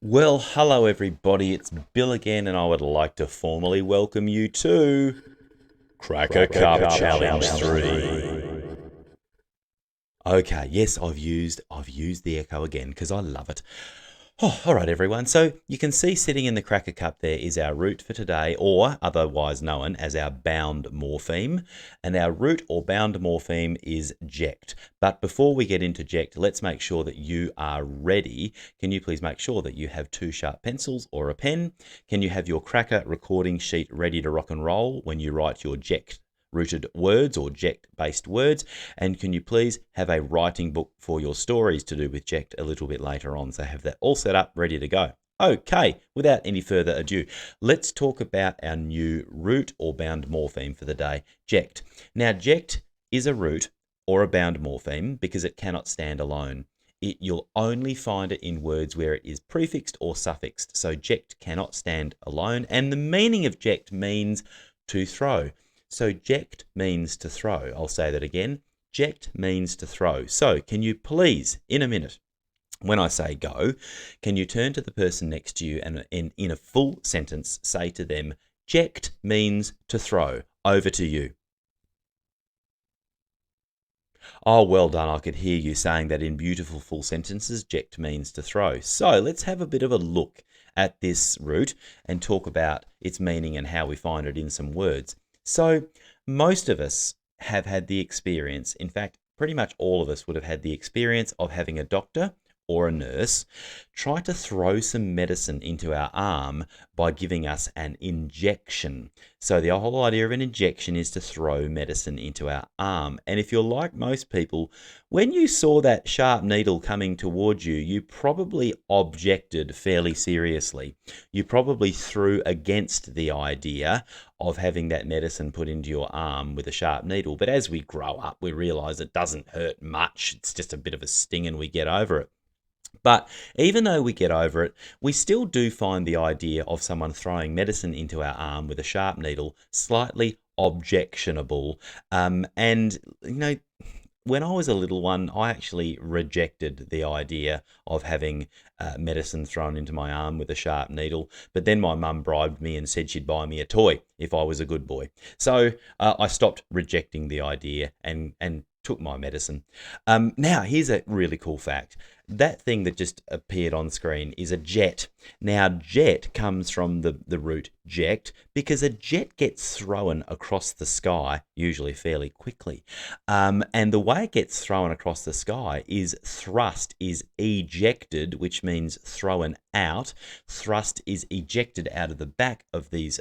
Well, hello everybody, it's Bill again, and I would like to formally welcome you to Cracker Cup Challenge 3. Okay, yes, I've used the echo again because I love it. Oh, all right, everyone. So you can see sitting in the cracker cup there is our root for today, or otherwise known as our bound morpheme. And our root or bound morpheme is ject. But before we get into ject, let's make sure that you are ready. Can you please make sure that you have 2 sharp pencils or a pen? Can you have your cracker recording sheet ready to rock and roll when you write your ject rooted words or ject based words? And can you please have a writing book for your stories to do with ject a little bit later on? So have that all set up, ready to go. Okay, without any further ado, let's talk about our new root or bound morpheme for the day, ject. Now, ject is a root or a bound morpheme because it cannot stand alone. You'll only find it in words where it is prefixed or suffixed. So ject cannot stand alone. And the meaning of ject means to throw. So ject means to throw. I'll say that again. Ject means to throw. So can you please, in a minute, when I say go, can you turn to the person next to you and in a full sentence say to them, ject means to throw. Over to you. Oh, well done. I could hear you saying that in beautiful full sentences, ject means to throw. So let's have a bit of a look at this root and talk about its meaning and how we find it in some words. So most of us have had the experience, in fact, pretty much all of us would have had the experience of having a doctor or a nurse try to throw some medicine into our arm by giving us an injection. So the whole idea of an injection is to throw medicine into our arm. And if you're like most people, when you saw that sharp needle coming towards you, you probably objected fairly seriously. You probably threw against the idea of having that medicine put into your arm with a sharp needle. But as we grow up, we realize it doesn't hurt much. It's just a bit of a sting and we get over it. But even though we get over it, we still do find the idea of someone throwing medicine into our arm with a sharp needle slightly objectionable. And, you know, when I was a little one, I actually rejected the idea of having medicine thrown into my arm with a sharp needle. But then my mum bribed me and said she'd buy me a toy if I was a good boy. So I stopped rejecting the idea and took my medicine. Now, here's a really cool fact. That thing that just appeared on screen is a jet. Now, jet comes from the root ject because a jet gets thrown across the sky, usually fairly quickly. And the way it gets thrown across the sky is thrust is ejected, which means thrown out. Thrust is ejected out of the back of these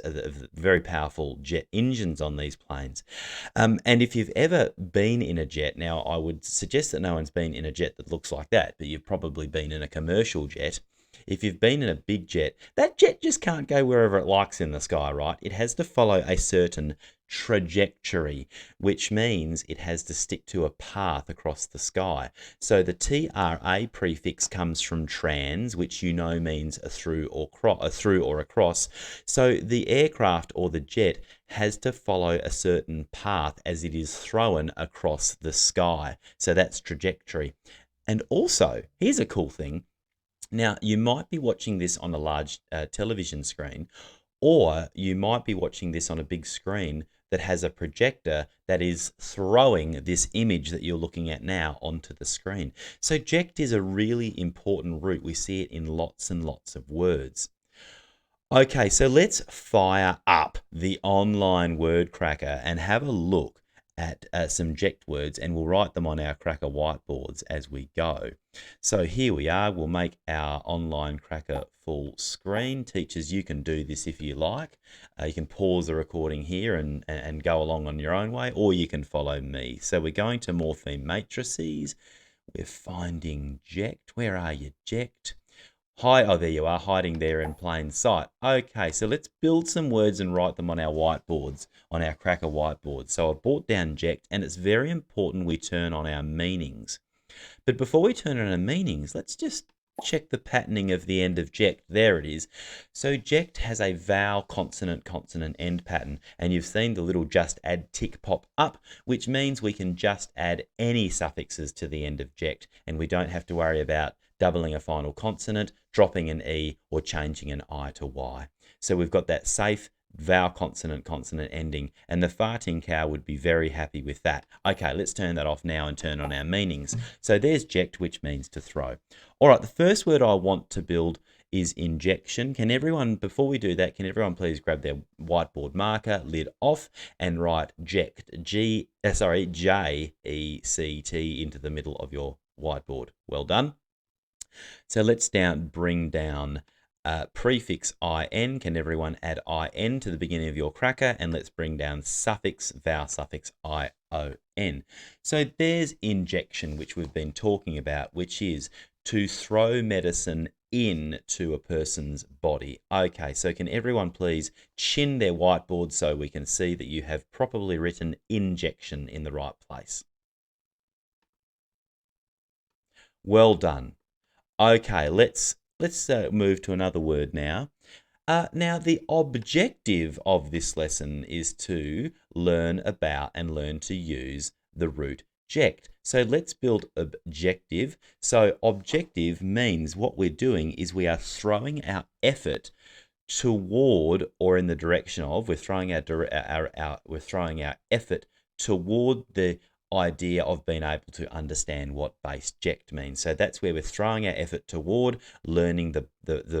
very powerful jet engines on these planes. And if you've ever been in a jet, now I would suggest that no one's been in a jet that looks like that, but you've probably been in a commercial jet. If you've been in a big jet, that jet just can't go wherever it likes in the sky, right? It has to follow a certain trajectory, which means it has to stick to a path across the sky. So the TRA prefix comes from trans, which you know means a through or across. So the aircraft or the jet has to follow a certain path as it is thrown across the sky. So that's trajectory. And also, here's a cool thing. Now, you might be watching this on a large television screen, or you might be watching this on a big screen that has a projector that is throwing this image that you're looking at now onto the screen. So ject is a really important root. We see it in lots and lots of words. Okay, so let's fire up the online word cracker and have a look at some ject words, and we'll write them on our cracker whiteboards as we go. So here we are. We'll make our online cracker full screen. Teachers, you can do this if you like. You can pause the recording here and go along on your own way, or you can follow me. So we're going to morpheme matrices. We're finding ject. Where are you, ject? Hi, oh, there you are, hiding there in plain sight. Okay, so let's build some words and write them on our whiteboards, on our cracker whiteboards. So I've brought down ject, and it's very important we turn on our meanings. But before we turn on our meanings, let's just check the patterning of the end of ject. There it is. So ject has a vowel, consonant, consonant end pattern, and you've seen the little just add tick pop up, which means we can just add any suffixes to the end of ject, and we don't have to worry about doubling a final consonant, dropping an E, or changing an I to Y. So we've got that safe vowel consonant ending, and the farting cow would be very happy with that. Okay, let's turn that off now and turn on our meanings. So there's ject, which means to throw. All right, the first word I want to build is injection. Can everyone, before we do that, can everyone please grab their whiteboard marker, lid off, and write ject, J-E-C-T into the middle of your whiteboard. Well done. So let's bring down prefix in. Can everyone add in to the beginning of your cracker? And let's bring down suffix, vowel suffix, ion. So there's injection, which we've been talking about, which is to throw medicine into a person's body. Okay, so can everyone please chin their whiteboard so we can see that you have properly written injection in the right place? Well done. Okay, let's move to another word now. Now, the objective of this lesson is to learn about and learn to use the root ject. So let's build objective. So objective means what we're doing is we are throwing our effort toward or in the direction of. We're throwing our effort toward the idea of being able to understand what base ject means. So that's where we're throwing our effort toward learning the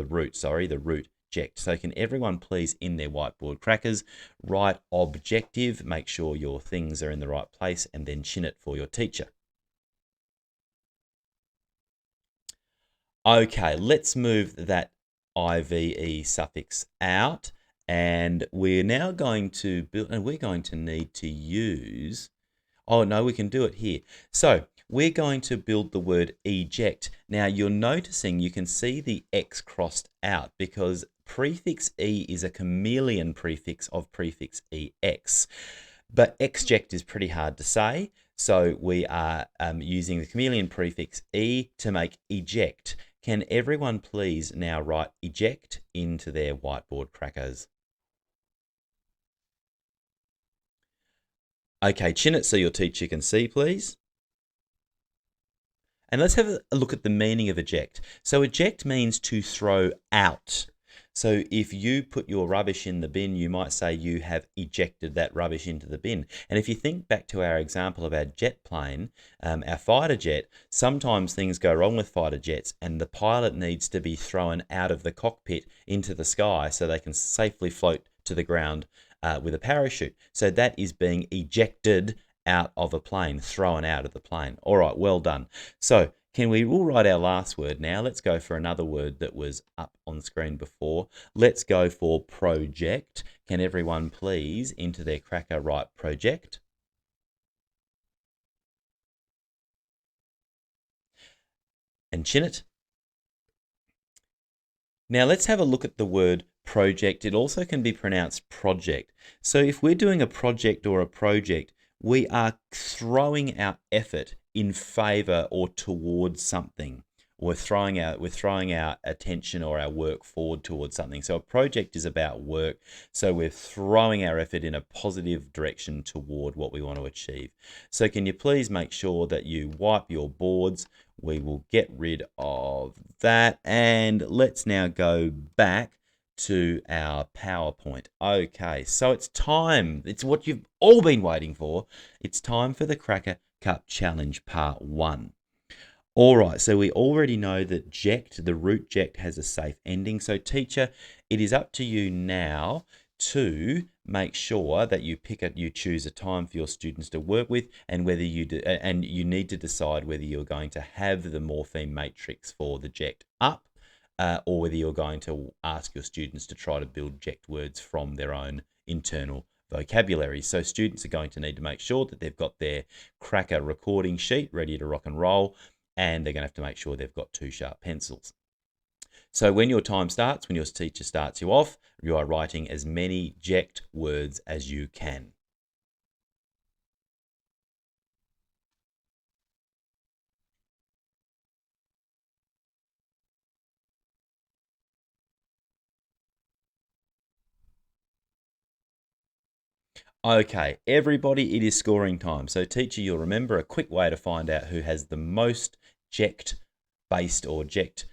root ject. So can everyone please, in their whiteboard crackers, write objective, make sure your things are in the right place, and then chin it for your teacher. Okay, let's move that IVE suffix out, and we're now going to build, and we're going to need to use, oh no, we can do it here. So we're going to build the word eject. Now you're noticing you can see the X crossed out because prefix E is a chameleon prefix of prefix EX. But exject is pretty hard to say, so we are using the chameleon prefix E to make eject. Can everyone please now write eject into their whiteboard crackers? Okay, chin it so your teacher can see, please. And let's have a look at the meaning of eject. So eject means to throw out. So if you put your rubbish in the bin, you might say you have ejected that rubbish into the bin. And if you think back to our example of our jet plane, our fighter jet, sometimes things go wrong with fighter jets and the pilot needs to be thrown out of the cockpit into the sky so they can safely float to the ground with a parachute. So that is being ejected out of a plane, thrown out of the plane. All right, well done. So we'll write our last word now. Let's go for another word that was up on screen before. Let's go for project. Can everyone please, into their cracker, write project? And chin it. Now let's have a look at the word project. It also can be pronounced project. So if we're doing a project or a project, we are throwing our effort in favor or towards something. We're throwing our attention or our work forward towards something. So a project is about work. So we're throwing our effort in a positive direction toward what we want to achieve. So can you please make sure that you wipe your boards? We will get rid of that. And let's now go back to our PowerPoint. Okay, so it's time. It's what you've all been waiting for. It's time for the Cracker Cup Challenge Part 1. All right, so we already know that ject, the root ject, has a safe ending. So teacher, it is up to you now to make sure that you choose a time for your students to work with, and whether you do, and you need to decide whether you're going to have the morpheme matrix for the ject up, or whether you're going to ask your students to try to build ject words from their own internal vocabulary. So students are going to need to make sure that they've got their cracker recording sheet ready to rock and roll, and they're going to have to make sure they've got 2 sharp pencils. So when your time starts, when your teacher starts you off, you are writing as many ject words as you can. Okay, everybody, it is scoring time. So teacher, you'll remember a quick way to find out who has the most ject based or ject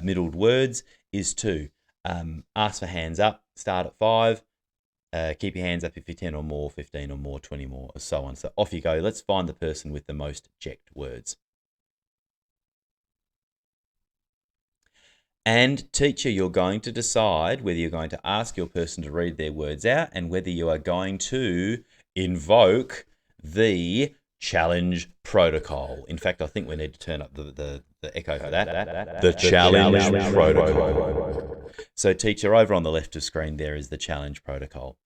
middled words is to ask for hands up, start at 5, keep your hands up if you're 10 or more, 15 or more, 20 more, or so on. So off you go. Let's find the person with the most ject words. And teacher, you're going to decide whether you're going to ask your person to read their words out and whether you are going to invoke the challenge protocol. In fact, I think we need to turn up the echo for that. The challenge protocol. So teacher, over on the left of screen there is the challenge protocol.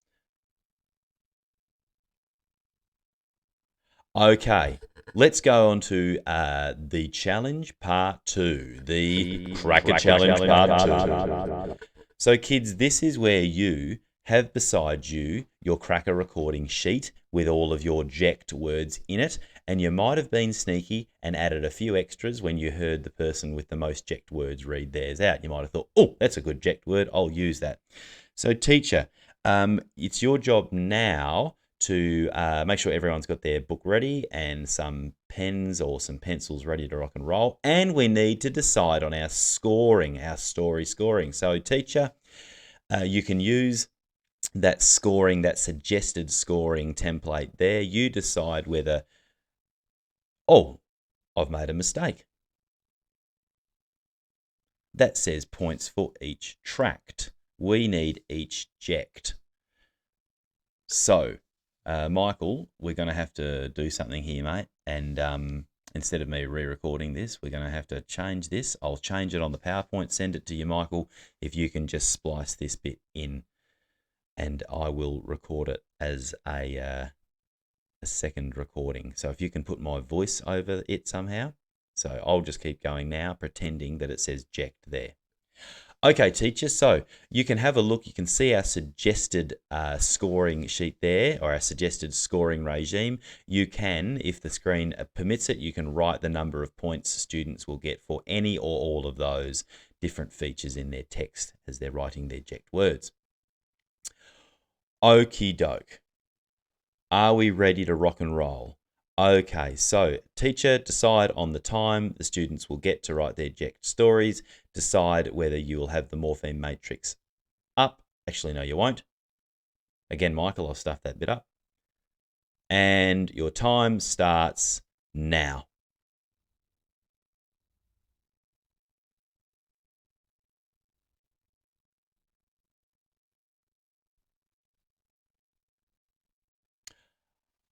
Okay, let's go on to the challenge part 2, the cracker challenge part 2. So kids, this is where you have beside you your cracker recording sheet with all of your ject words in it, and you might have been sneaky and added a few extras when you heard the person with the most ject words read theirs out. You might have thought, oh, that's a good ject word, I'll use that. So teacher, it's your job now to make sure everyone's got their book ready and some pens or some pencils ready to rock and roll. And we need to decide on our scoring, our story scoring. So teacher, you can use that scoring, that suggested scoring template there. You decide whether, oh, I've made a mistake. That says points for each tract. We need each ject. So, Michael, we're going to have to do something here, mate. And instead of me re-recording this, we're going to have to change this. I'll change it on the PowerPoint, send it to you, Michael. If you can just splice this bit in, and I will record it as a second recording. So if you can put my voice over it somehow. So I'll just keep going now, pretending that it says ject there. Okay, teacher, so you can have a look. You can see our suggested scoring sheet there, or our suggested scoring regime. You can, if the screen permits it, you can write the number of points students will get for any or all of those different features in their text as they're writing their ject words. Okie doke. Are we ready to rock and roll? Okay, so teacher, decide on the time the students will get to write their ject stories. Decide whether you will have the morpheme matrix up. Actually, no, you won't. Again, Michael, I'll stuff that bit up. And your time starts now.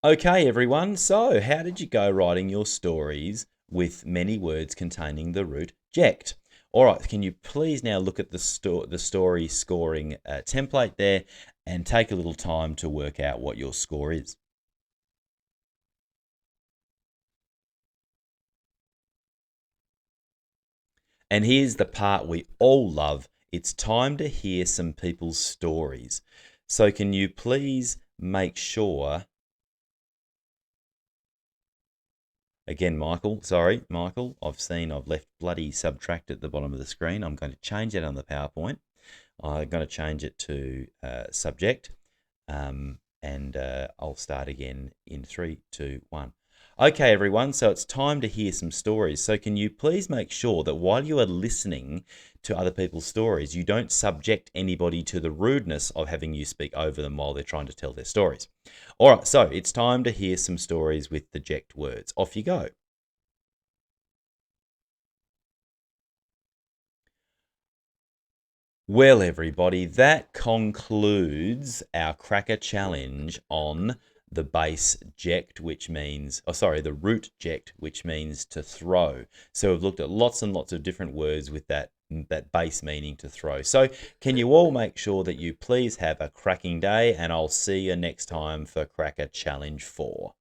Okay, everyone, so how did you go writing your stories with many words containing the root ject? All right, can you please now look at the story scoring template there and take a little time to work out what your score is. And here's the part we all love. It's time to hear some people's stories. So can you please make sure... Again, Michael, I've left bloody subtract at the bottom of the screen. I'm going to change that on the PowerPoint. I'm going to change it to subject, and I'll start again in 3, 2, 1. Okay, everyone, so it's time to hear some stories. So can you please make sure that while you are listening to other people's stories, you don't subject anybody to the rudeness of having you speak over them while they're trying to tell their stories. All right, so it's time to hear some stories with the ject words. Off you go. Well, everybody, that concludes our cracker challenge on the base ject, which means, the root ject, which means to throw. So we've looked at lots and lots of different words with that base meaning to throw. So can you all make sure that you please have a cracking day, and I'll see you next time for Cracker Challenge 4.